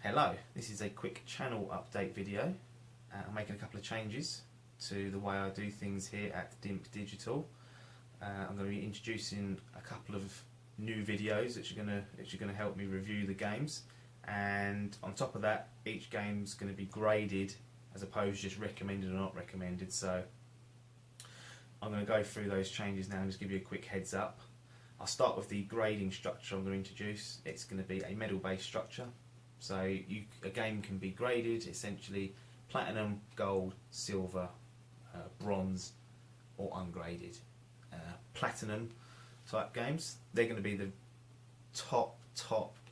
Hello, this is a quick channel update video. I'm making a couple of changes to the way I do things here at DIMP Digital. I'm going to be introducing a couple of new videos that are going to help me review the games, and on top of that, each game's going to be graded as opposed to just recommended or not recommended. So I'm going to go through those changes now and just give you a quick heads up. I'll start with the grading structure I'm going to introduce. It's going to be a medal based structure. So a game can be graded essentially platinum, gold, silver, bronze or ungraded. Platinum type games, they're going to be the top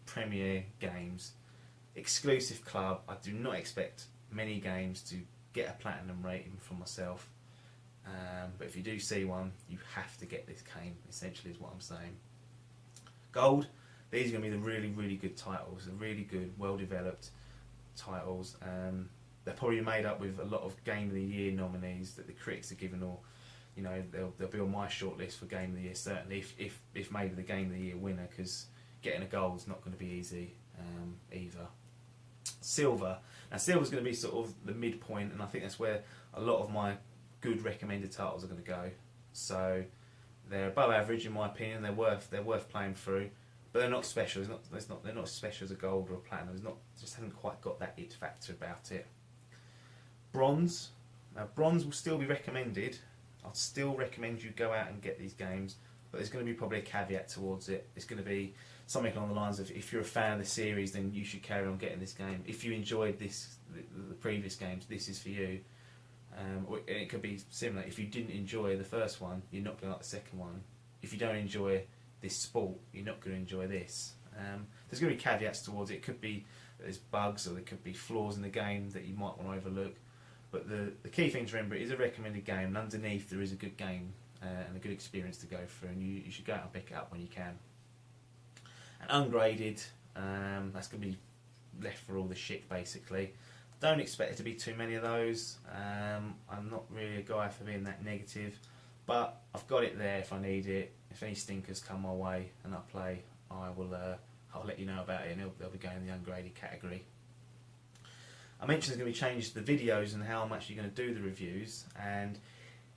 premier games. Exclusive club, I do not expect many games to get a platinum rating from myself, but if you do see one, you have to get this game, essentially is what I'm saying. Gold, these are going to be the really good titles, the really good, well developed titles. They're probably made up with a lot of Game of the Year nominees that the critics are given, or they'll be on my shortlist for Game of the Year certainly, if maybe the Game of the Year winner, because getting a gold's not going to be easy either. Silver, now silver's going to be sort of the midpoint, and I think that's where a lot of my good recommended titles are going to go. So they're above average in my opinion. They're worth playing through, but they're not special. They're not as special as a gold or a platinum. Just hasn't quite got that it factor about it. Bronze. Now bronze will still be recommended. I'd still recommend you go out and get these games, but there's going to be probably a caveat towards it. It's going to be something along the lines of, if you're a fan of the series, then you should carry on getting this game. If you enjoyed the previous games, this is for you. And it could be similar. If you didn't enjoy the first one, you're not going to like the second one. If you don't enjoy this sport, you're not going to enjoy this. There's going to be caveats towards it. It could be that there's bugs, or there could be flaws in the game that you might want to overlook. But the key thing to remember, it is a recommended game, and underneath there is a good game and a good experience to go through, and you should go out and pick it up when you can. And ungraded, that's going to be left for all the shit basically. Don't expect there to be too many of those. I'm not really a guy for being that negative, but I've got it there if I need it. If any stinkers come my way and I play, I'll let you know about it, and they'll be going in the ungraded category. I mentioned there's going to be changes to the videos and how I'm actually going to do the reviews, and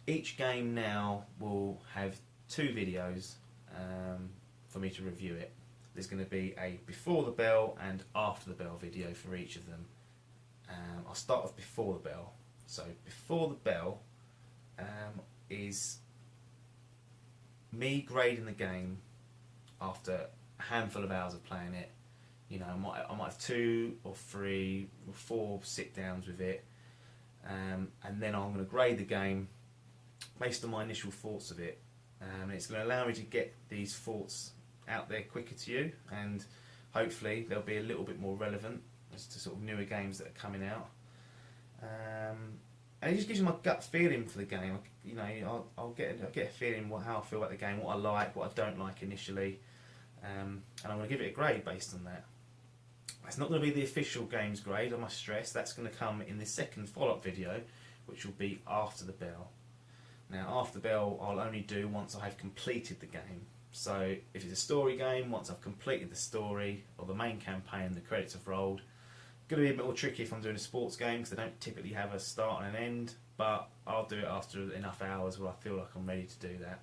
each game now will have 2 videos for me to review it. There's going to be a before the bell and after the bell video for each of them. I'll start with before the bell. So before the bell is me grading the game after a handful of hours of playing it. I might have 2 or 3 or 4 sit downs with it, and then I'm going to grade the game based on my initial thoughts of it. And it's going to allow me to get these thoughts out there quicker to you, and hopefully they'll be a little bit more relevant as to sort of newer games that are coming out. And it just gives you my gut feeling for the game. I'll get a feeling how I feel about the game, what I like, what I don't like initially, and I'm going to give it a grade based on that. It's not going to be the official games grade, I must stress. That's going to come in the second follow-up video, which will be after the bell. Now, after the bell, I'll only do once I have completed the game. So, if it's a story game, once I've completed the story or the main campaign, the credits have rolled. Going to be a bit more tricky if I'm doing a sports game, because they don't typically have a start and an end, but I'll do it after enough hours where I feel like I'm ready to do that.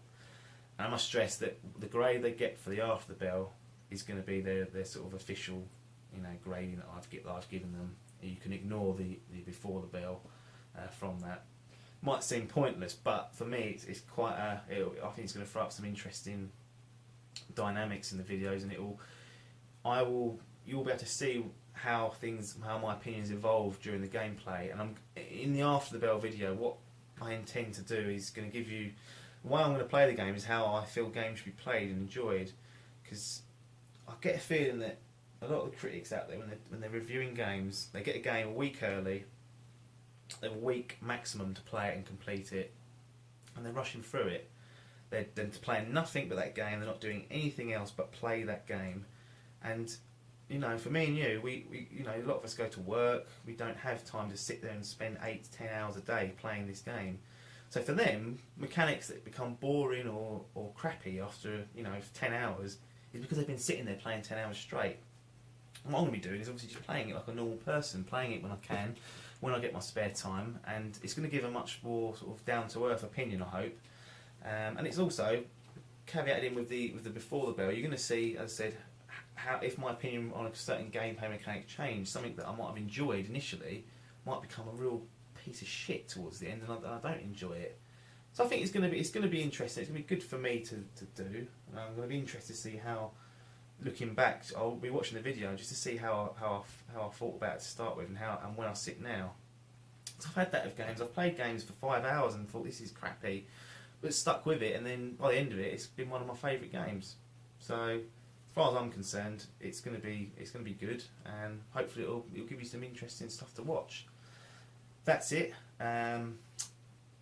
And I must stress that the grade they get for the after the bell is going to be their sort of official, grading that I've given them. You can ignore the before the bell from that. Might seem pointless, but for me it's quite I think it's going to throw up some interesting dynamics in the videos, and you'll be able to see how my opinions evolve during the gameplay. And in the after the bell video, what I intend to do is going to give you the way I'm going to play the game is how I feel games should be played and enjoyed, because I get a feeling that a lot of the critics out there, when they're reviewing games, they get a game a week early, they have a week maximum to play it and complete it, and they're rushing through it. They're playing nothing but that game. They're not doing anything else but play that game. And for me and you, we a lot of us go to work. We don't have time to sit there and spend 8 to 10 hours a day playing this game. So for them, mechanics that become boring or crappy after 10 hours is because they've been sitting there playing 10 hours straight. And what I'm going to be doing is obviously just playing it like a normal person, playing it when I can, when I get my spare time, and it's going to give a much more sort of down-to-earth opinion, I hope. And it's also caveated in with the before the bell. You're going to see, as I said, how if my opinion on a certain gameplay mechanic changed, something that I might have enjoyed initially might become a real piece of shit towards the end, and I don't enjoy it. So I think it's going to be interesting. It's going to be good for me to do. And I'm going to be interested to see how, looking back, I'll be watching the video just to see how I thought about it to start with, and when I sit now. So I've had that with games. I've played games for 5 hours and thought this is crappy, but stuck with it, and then by the end of it, it's been one of my favourite games. So as far as I'm concerned, it's going to be good, and hopefully it'll give you some interesting stuff to watch. That's it.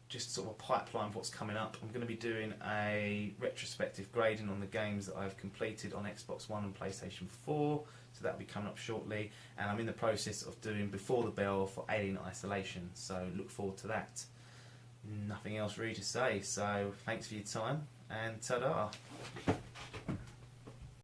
Just sort of a pipeline of what's coming up. I'm going to be doing a retrospective grading on the games that I've completed on Xbox One and PlayStation 4, so that'll be coming up shortly. And I'm in the process of doing Before the Bell for Alien Isolation, so look forward to that. Nothing else really to say, so thanks for your time, and ta-da!